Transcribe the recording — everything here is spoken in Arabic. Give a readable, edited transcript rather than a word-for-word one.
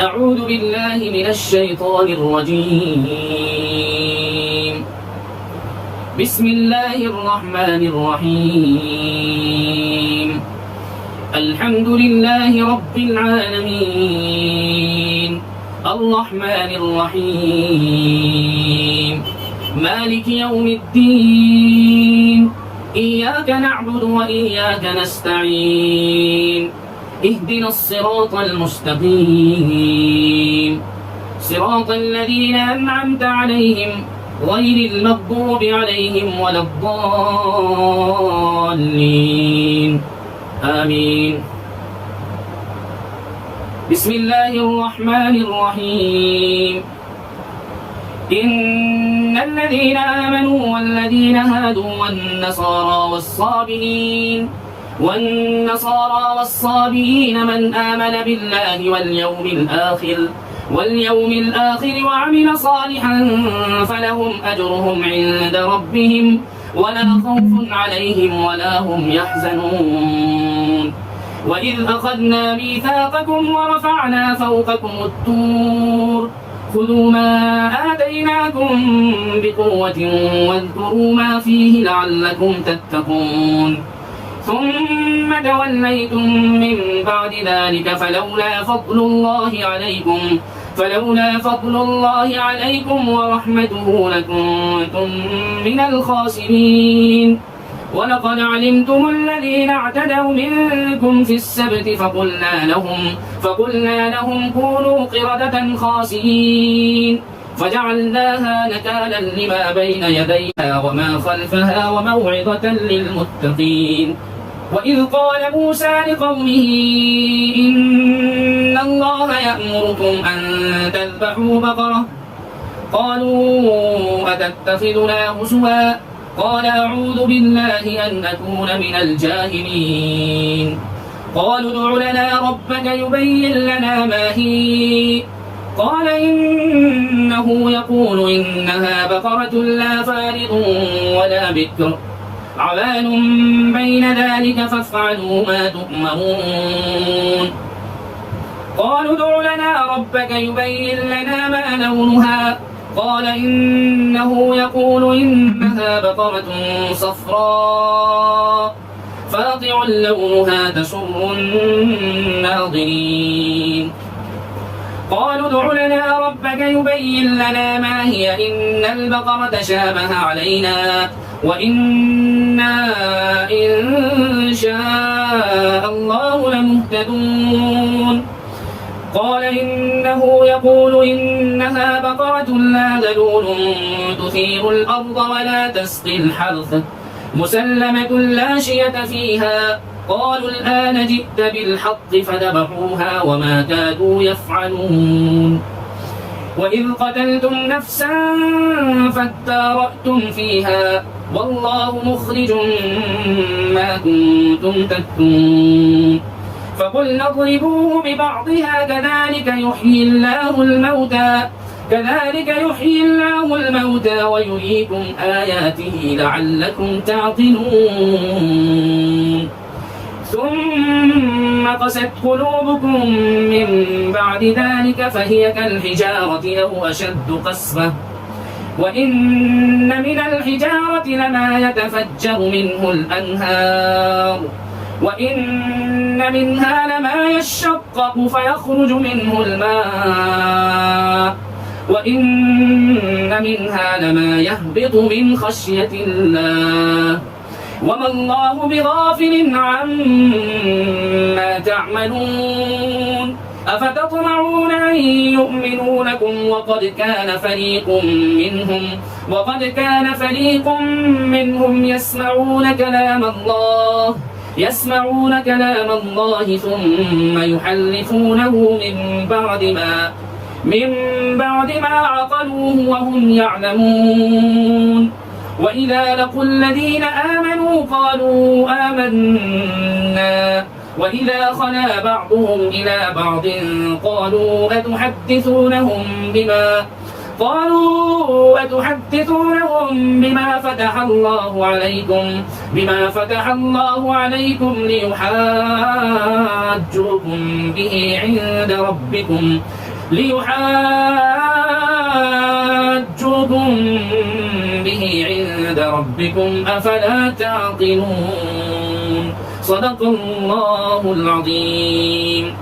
أعوذ بالله من الشيطان الرجيم. بسم الله الرحمن الرحيم. الحمد لله رب العالمين، الرحمن الرحيم، مالك يوم الدين، إياك نعبد وإياك نستعين، اهدنا الصراط المستقيم، صراط الذين أنعمت عليهم غير المغضوب عليهم ولا الضالين، آمين. بسم الله الرحمن الرحيم. إن الذين آمنوا والذين هادوا والنصارى والصابئين من آمن بالله واليوم الآخر وعمل صالحا فلهم أجرهم عند ربهم ولا خوف عليهم ولا هم يحزنون. وإذ أخذنا ميثاقكم ورفعنا فوقكم الطور خذوا ما آتيناكم بقوة واذكروا ما فيه لعلكم تتقون. ثم توليتم من بعد ذلك فلولا فضل الله عليكم ورحمته لكنتم من الخاسرين. ولقد علمتم الذين اعتدوا منكم في السبت فقلنا لهم كونوا قردة خاسئين فجعلناها نكالا لما بين يديها وما خلفها وموعظة للمتقين. وإذ قال موسى لقومه إن الله يأمركم أن تذبحوا بقرة قالوا أتتخذنا هزوا قال أعوذ بالله أن أكون من الجاهلين. قالوا ادع لنا ربك يبين لنا ما هي قال إنه يقول إنها بقرة لا فارض ولا بكر عوان بين ذلك فافعلوا ما تؤمرون. قالوا ادع لنا ربك يبين لنا ما لونها قال إنه يقول إنها بقرة صفراء فاقع لونها تسر الناظرين. قالوا ادع لنا ربك يبين لنا ما هي إن البقرة شابه علينا وإنا إن شاء الله لمهتدون. قال إنه يقول إنها بقرة لا ذلول تثير الأرض ولا تسقي الحرث مسلمة لا شية فيها قالوا الآن جئت بالحق فذبحوها وما كادوا يفعلون. وإذ قتلتم نفسا فادارأتم فيها والله مخرج ما كنتم تكتمون. فقلنا اضربوه ببعضها كذلك يحيي الله الموتى ويريكم آياته لعلكم تعقلون. ثم قست قلوبكم من بعد ذلك فهي كالحجارة أو أشد قسوة وإن من الحجارة لما يتفجر منه الأنهار وإن منها لما يشقق فيخرج منه الماء وإن منها لما يهبط من خشية الله وما الله بغافل عما تعملون. أفتطمعون أن يؤمنوا لكم وقد كان فريق منهم يسمعون كلام الله ثم يحرفونه من بعد ما عقلوه وهم يعلمون. وإذا لقوا الذين آمنوا قالوا آمنا وإذا خلا بعضهم إلى بعض قالوا أتحدثونهم بما فتح الله عليكم ليحاجوكم به عند ربكم ليحاجوكم به عند ربكم أفلا تعقلون. صدق الله العظيم.